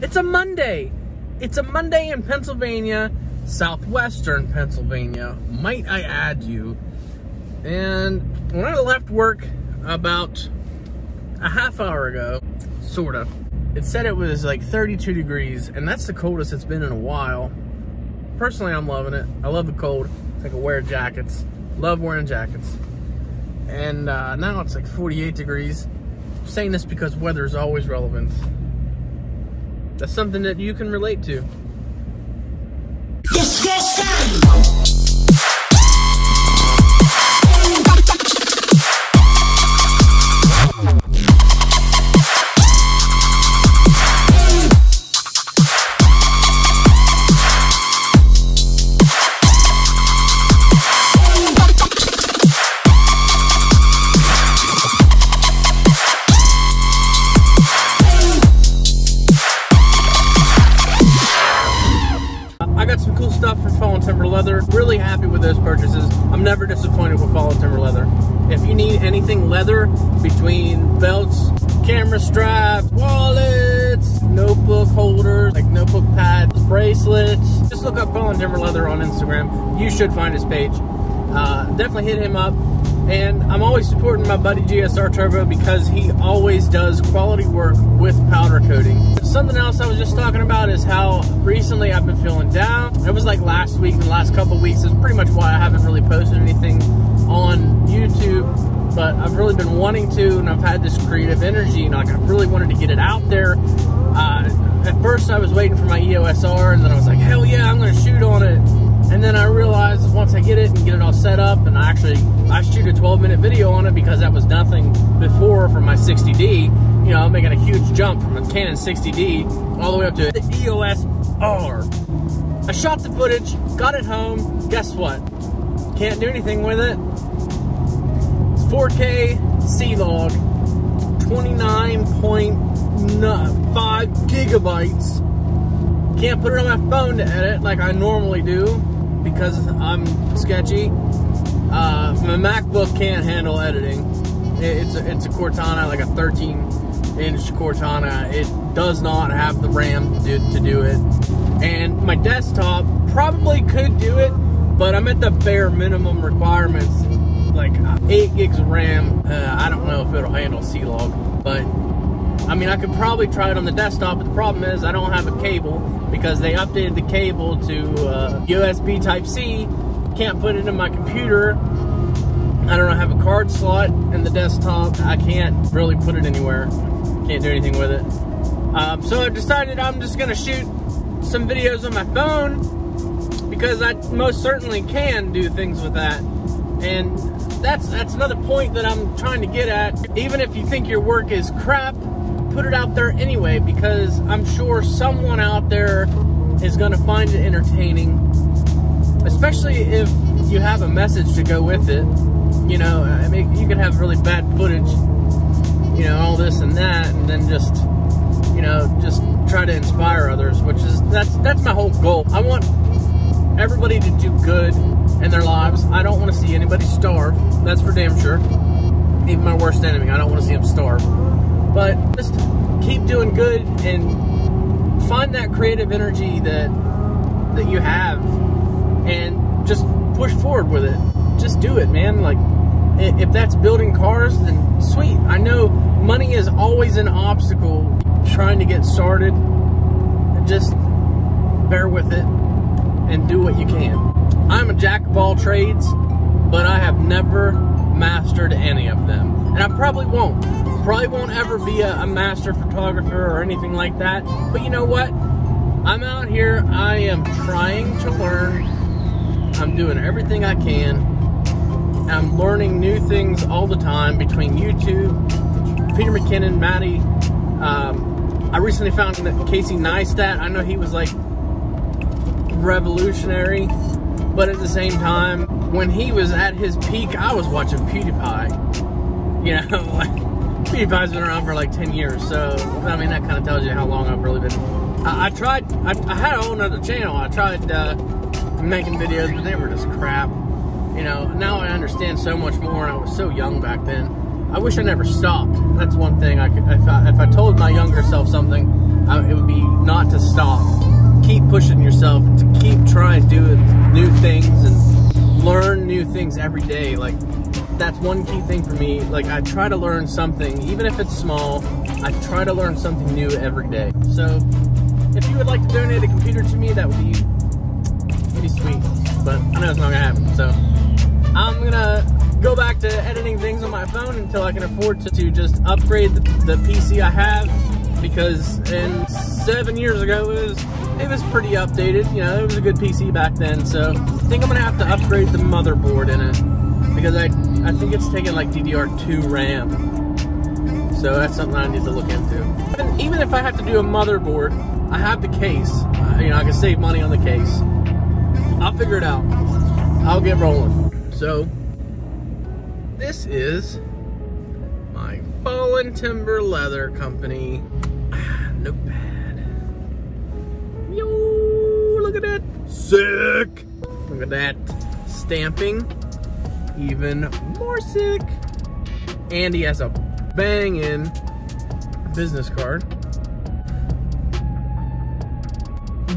It's a Monday. It's a Monday in Pennsylvania, southwestern Pennsylvania, might I add you. And when I left work about a half hour ago, sort of, it said it was like 32 degrees, and that's the coldest it's been in a while. Personally, I'm loving it. I love the cold. I can wear jackets. Love wearing jackets. And now it's like 48 degrees. I'm saying this because weather is always relevant. That's something that you can relate to. Disgusting! Timber Leather. Really happy with those purchases. I'm never disappointed with Fallen Timber Leather. If you need anything leather, between belts, camera straps, wallets, notebook holders, like notebook pads, bracelets, just look up Fallen Timber Leather on Instagram. You should find his page. Definitely hit him up. And I'm always supporting my buddy GSR Turbo because he always does quality work with powder coating. Something else I was just talking about is how recently I've been feeling down. It was like last week and the last couple of weeks is pretty much why I haven't really posted anything on YouTube. But I've really been wanting to, and I've had this creative energy, and like I really wanted to get it out there. At first I was waiting for my EOS R, and then I was like, hell yeah, I'm gonna shoot on it. And then I realized once I get it and get it all set up, and I shoot a 12-minute video on it because that was nothing before for my 60D. You know, I'm making a huge jump from a Canon 60D all the way up to the EOS R. I shot the footage, got it home, guess what? Can't do anything with it. It's 4K C-Log, 29.5 gigabytes. Can't put it on my phone to edit like I normally do because I'm sketchy. My MacBook can't handle editing. It's a Cortana, like a 13-inch Cortana. It does not have the RAM to do it. And my desktop probably could do it, but I'm at the bare minimum requirements, like 8 gigs of RAM. I don't know if it'll handle C-Log, but I mean, I could probably try it on the desktop, but the problem is I don't have a cable because they updated the cable to USB Type-C. Can't put it in my computer. I don't have a card slot in the desktop. I can't really put it anywhere. Can't do anything with it. So I decided I'm just gonna shoot some videos on my phone because I most certainly can do things with that. And that's another point that I'm trying to get at. Even if you think your work is crap, put it out there anyway, because I'm sure someone out there is gonna find it entertaining, especially if you have a message to go with it. You know, I mean, you could have really bad footage, you know, all this and that, and then just, you know, just try to inspire others, which is, that's my whole goal. I want everybody to do good in their lives. I don't want to see anybody starve. That's for damn sure. Even my worst enemy, I don't want to see him starve. But just keep doing good and find that creative energy that you have and just push forward with it. Just do it, man. Like, if that's building cars, then sweet. I know money is always an obstacle trying to get started. Just bear with it and do what you can. I'm a jack of all trades, but I have never mastered any of them. And I probably won't. Probably won't ever be a master photographer or anything like that. But you know what? I'm out here. I am trying to learn. I'm doing everything I can. I'm learning new things all the time between YouTube, Peter McKinnon, Maddie. I recently found Casey Neistat. I know he was like revolutionary, but at the same time, when he was at his peak, I was watching PewDiePie. You know, like, PewDiePie's been around for like 10 years, so I mean that kind of tells you how long I've really been. I had a whole nother channel. I tried making videos, but they were just crap. You know, now I understand so much more, and I was so young back then. I wish I never stopped. That's one thing I could, if I told my younger self something, it would be not to stop. Keep pushing yourself to keep trying doing new things and learn new things every day. Like, that's one key thing for me. Like, I try to learn something, even if it's small. I try to learn something new every day. So if you would like to donate a computer to me, that would be sweet, but I know it's not gonna happen. So I'm gonna go back to editing things on my phone until I can afford to just upgrade the PC I have, because 7 years ago it was pretty updated. You know, it was a good PC back then. So I think I'm gonna have to upgrade the motherboard in it, because I think it's taking like DDR2 RAM. So that's something I need to look into. And even if I have to do a motherboard, I have the case. You know, I can save money on the case. I'll figure it out. I'll get rolling. So this is my Fallen Timber Leather Company notepad. Yo, look at that. Sick. Look at that stamping. Even more sick. And he has a bang-in business card.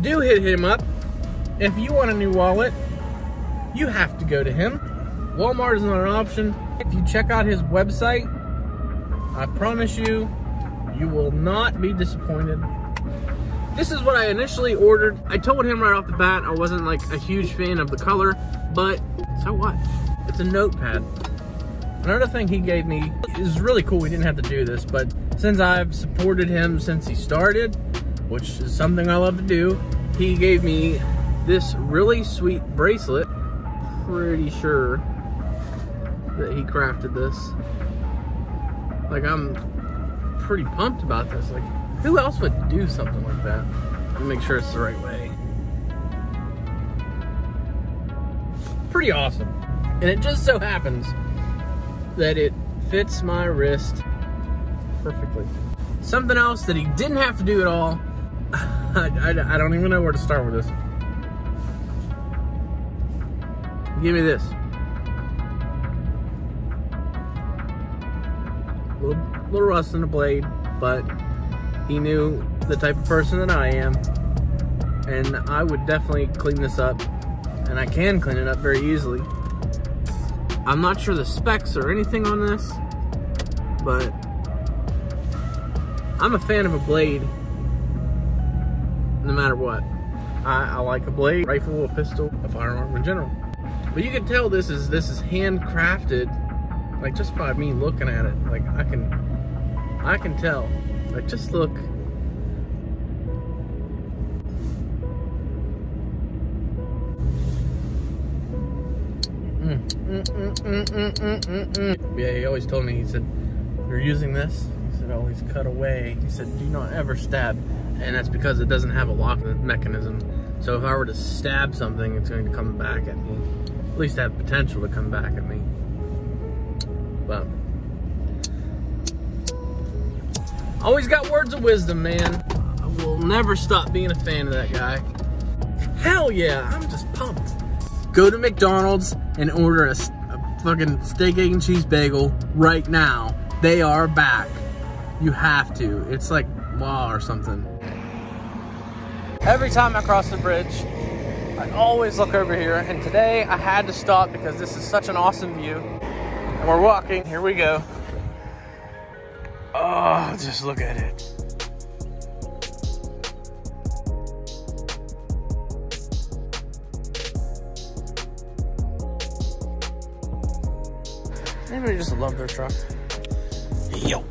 Do hit him up. If you want a new wallet, you have to go to him. Walmart is not an option. If you check out his website, I promise you, you will not be disappointed. This is what I initially ordered. I told him right off the bat I wasn't like a huge fan of the color, but so what? It's a notepad. Another thing he gave me is really cool. We didn't have to do this, but since I've supported him since he started, which is something I love to do, he gave me this really sweet bracelet. Pretty sure that he crafted this. Like, I'm pretty pumped about this. Like, who else would do something like that? Let me make sure it's the right way. Pretty awesome. And it just so happens that it fits my wrist perfectly. Something else that he didn't have to do at all. I don't even know where to start with this. Give me this. Little rust in the blade, but he knew the type of person that I am, and I would definitely clean this up, and I can clean it up very easily. I'm not sure the specs or anything on this, but I'm a fan of a blade no matter what. I like a blade, rifle, a pistol, a firearm in general. But you can tell this is handcrafted, like, just by me looking at it. Like, I can tell. Like, just look. Yeah, he always told me, he said, you're using this? He said, always cut away. He said, do not ever stab. And that's because it doesn't have a lock mechanism. So if I were to stab something, it's going to come back at me. At least have potential to come back at me. But always got words of wisdom, man. I will never stop being a fan of that guy. Hell yeah, I'm just pumped. Go to McDonald's and order a fucking steak, egg, and cheese bagel right now. They are back. You have to. It's like wow or something. Every time I cross the bridge, I always look over here, and today I had to stop because this is such an awesome view. And we're walking, here we go. Oh, just look at it. Maybe just love their truck. Yo.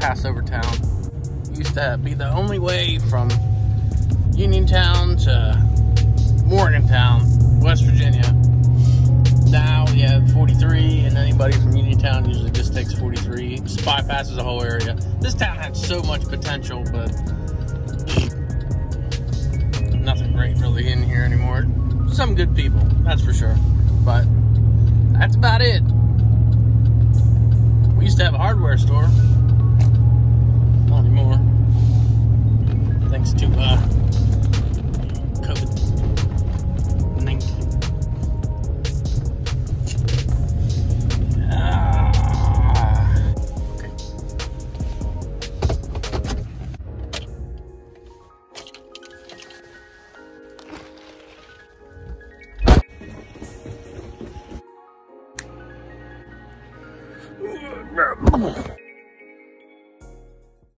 Passover town. Used to be the only way from Uniontown to Morgantown, West Virginia. Now we have 43, and anybody from Uniontown usually just takes 43. Just bypasses the whole area. This town had so much potential, but nothing great really in here anymore. Some good people, that's for sure. But that's about it. We used to have a hardware store. Bye.